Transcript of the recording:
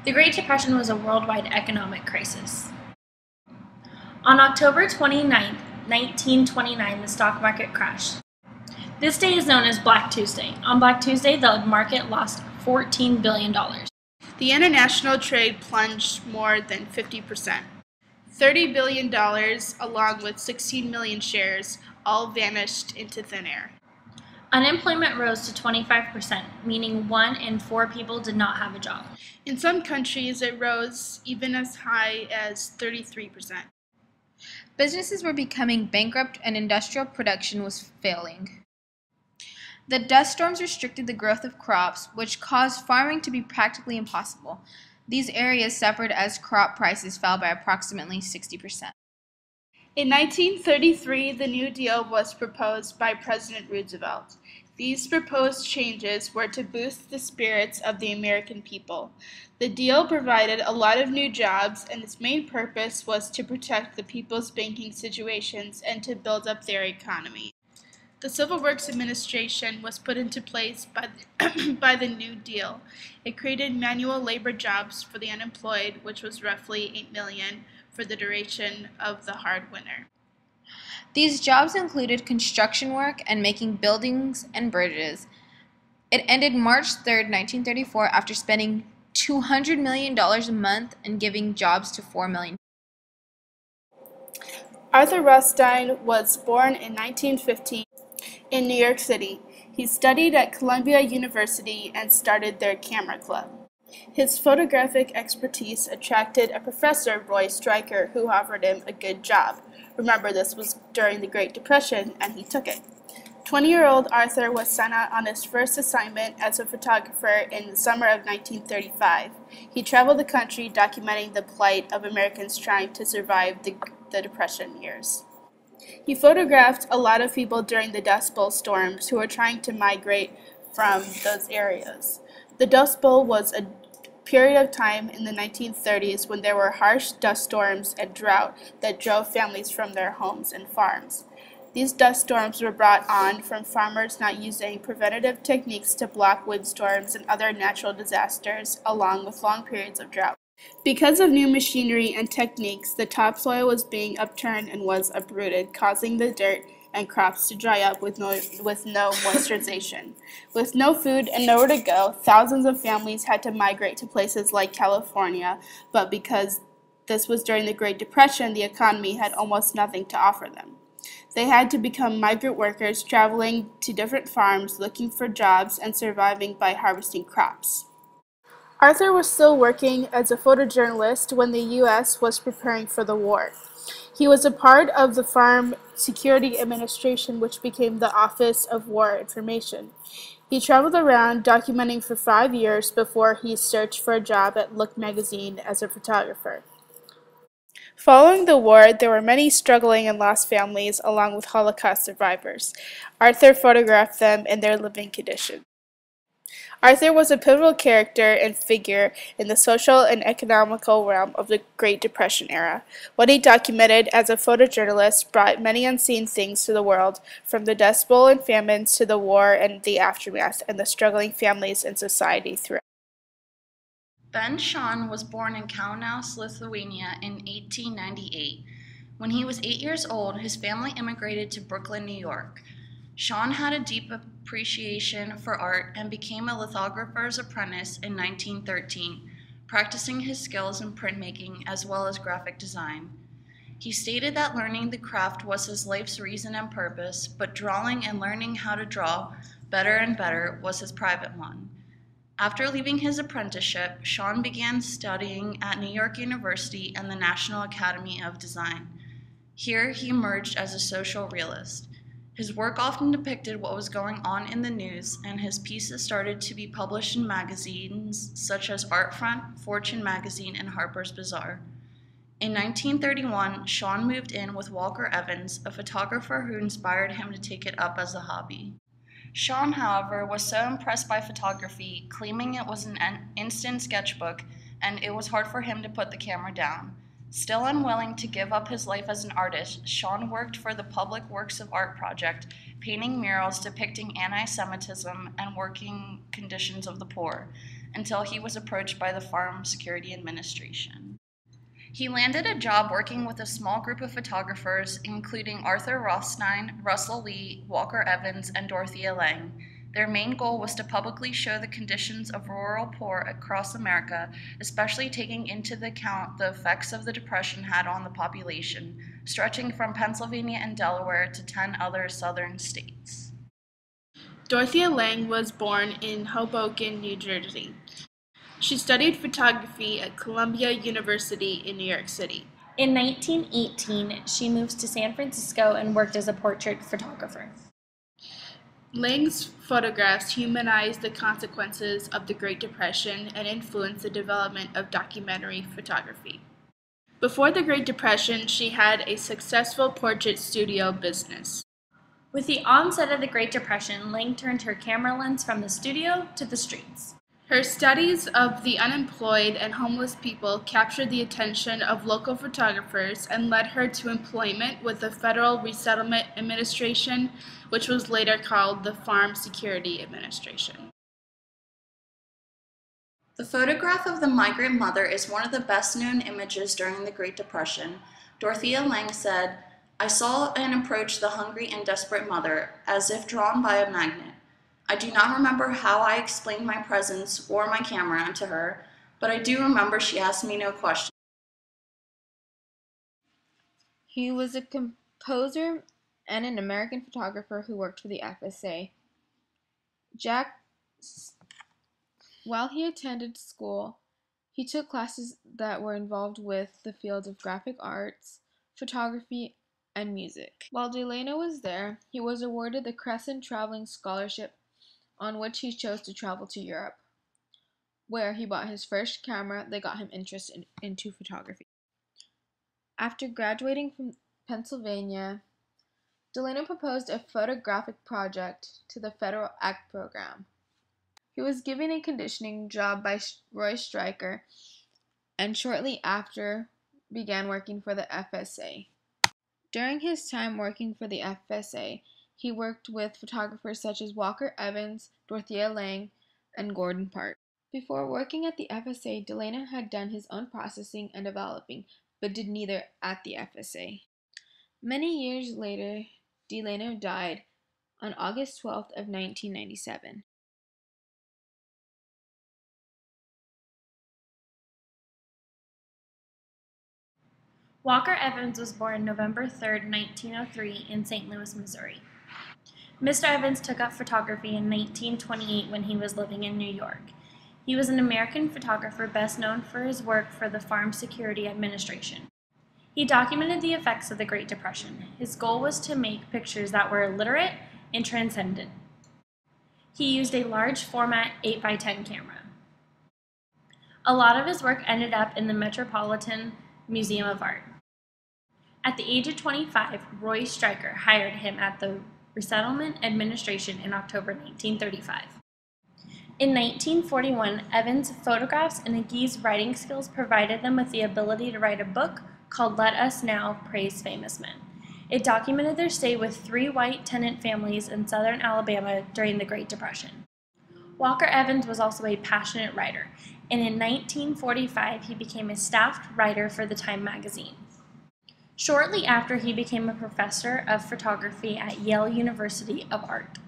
The Great Depression was a worldwide economic crisis. On October 29, 1929, the stock market crashed. This day is known as Black Tuesday. On Black Tuesday, the market lost $14 billion. The international trade plunged more than 50%. $30 billion, along with 16 million shares, all vanished into thin air. Unemployment rose to 25%, meaning 1 in 4 people did not have a job. In some countries, it rose even as high as 33%. Businesses were becoming bankrupt and industrial production was failing. The dust storms restricted the growth of crops, which caused farming to be practically impossible. These areas suffered as crop prices fell by approximately 60%. In 1933, the New Deal was proposed by President Roosevelt. These proposed changes were to boost the spirits of the American people. The deal provided a lot of new jobs, and its main purpose was to protect the people's banking situations and to build up their economy. The Civil Works Administration was put into place by the New Deal. It created manual labor jobs for the unemployed, which was roughly 8 million for the duration of the hard winter. These jobs included construction work and making buildings and bridges. It ended March 3, 1934, after spending $200 million a month and giving jobs to 4 million. Arthur Rothstein was born in 1915 in New York City. He studied at Columbia University and started their camera club. His photographic expertise attracted a professor, Roy Stryker, who offered him a good job. Remember, this was during the Great Depression, and he took it. 20-year-old Arthur was sent out on his first assignment as a photographer in the summer of 1935. He traveled the country documenting the plight of Americans trying to survive the Depression years. He photographed a lot of people during the Dust Bowl storms who were trying to migrate from those areas. The Dust Bowl was a period of time in the 1930s when there were harsh dust storms and drought that drove families from their homes and farms. These dust storms were brought on from farmers not using preventative techniques to block windstorms and other natural disasters, along with long periods of drought. Because of new machinery and techniques, the topsoil was being upturned and was uprooted, causing the dirt and crops to dry up with no moisturization. With no food and nowhere to go, thousands of families had to migrate to places like California, but because this was during the Great Depression, the economy had almost nothing to offer them. They had to become migrant workers, traveling to different farms, looking for jobs, and surviving by harvesting crops. Arthur was still working as a photojournalist when the U.S. was preparing for the war. He was a part of the Farm Security Administration, which became the Office of War Information. He traveled around documenting for 5 years before he searched for a job at Look magazine as a photographer. Following the war, there were many struggling and lost families along with Holocaust survivors. Arthur photographed them in their living conditions. Arthur was a pivotal character and figure in the social and economical realm of the Great Depression era. What he documented as a photojournalist brought many unseen things to the world, from the Dust Bowl and famines to the war and the aftermath, and the struggling families and society throughout. Ben Shahn was born in Kaunas, Lithuania in 1898. When he was 8 years old, his family immigrated to Brooklyn, New York. Shahn had a deep appreciation for art and became a lithographer's apprentice in 1913, practicing his skills in printmaking as well as graphic design. He stated that learning the craft was his life's reason and purpose, but drawing and learning how to draw better and better was his private one. After leaving his apprenticeship, Shahn began studying at New York University and the National Academy of Design. Here he emerged as a social realist. His work often depicted what was going on in the news, and his pieces started to be published in magazines such as Art Front, Fortune Magazine, and Harper's Bazaar. In 1931, Shahn moved in with Walker Evans, a photographer who inspired him to take it up as a hobby. Shahn, however, was so impressed by photography, claiming it was an instant sketchbook, and it was hard for him to put the camera down. Still unwilling to give up his life as an artist, Sean worked for the Public Works of Art project, painting murals depicting anti-Semitism and working conditions of the poor, until he was approached by the Farm Security Administration. He landed a job working with a small group of photographers, including Arthur Rothstein, Russell Lee, Walker Evans, and Dorothea Lange. Their main goal was to publicly show the conditions of rural poor across America, especially taking into account the effects of the Depression had on the population, stretching from Pennsylvania and Delaware to 10 other southern states. Dorothea Lange was born in Hoboken, New Jersey. She studied photography at Columbia University in New York City. In 1918, she moves to San Francisco and worked as a portrait photographer. Lange's photographs humanized the consequences of the Great Depression and influenced the development of documentary photography. Before the Great Depression, she had a successful portrait studio business. With the onset of the Great Depression, Lange turned her camera lens from the studio to the streets. Her studies of the unemployed and homeless people captured the attention of local photographers and led her to employment with the Federal Resettlement Administration, which was later called the Farm Security Administration. The photograph of the migrant mother is one of the best-known images during the Great Depression. Dorothea Lange said, "I saw and approached the hungry and desperate mother, as if drawn by a magnet. I do not remember how I explained my presence or my camera to her, but I do remember she asked me no questions." He was a composer and an American photographer who worked for the FSA. While he attended school, he took classes that were involved with the fields of graphic arts, photography, and music. While Delano was there, he was awarded the Crescent Traveling Scholarship, on which he chose to travel to Europe, where he bought his first camera that got him interested into photography. After graduating from Pennsylvania, Delano proposed a photographic project to the Federal ACT program. He was given a conditioning job by Roy Stryker, and shortly after began working for the FSA. During his time working for the FSA, he worked with photographers such as Walker Evans, Dorothea Lange, and Gordon Park. Before working at the FSA, Delano had done his own processing and developing, but did neither at the FSA. Many years later, Delano died on August 12th of 1997. Walker Evans was born November 3, 1903 in St. Louis, Missouri. Mr. Evans took up photography in 1928 when he was living in New York. He was an American photographer best known for his work for the Farm Security Administration. He documented the effects of the Great Depression. His goal was to make pictures that were literate and transcendent. He used a large format 8x10 camera. A lot of his work ended up in the Metropolitan Museum of Art. At the age of 25, Roy Stryker hired him at the Resettlement Administration in October 1935. In 1941, Evans' photographs and Agee's writing skills provided them with the ability to write a book called Let Us Now Praise Famous Men. It documented their stay with 3 white tenant families in southern Alabama during the Great Depression. Walker Evans was also a passionate writer, and in 1945 he became a staffed writer for the Time magazine. Shortly after, he became a professor of photography at Yale University of Art.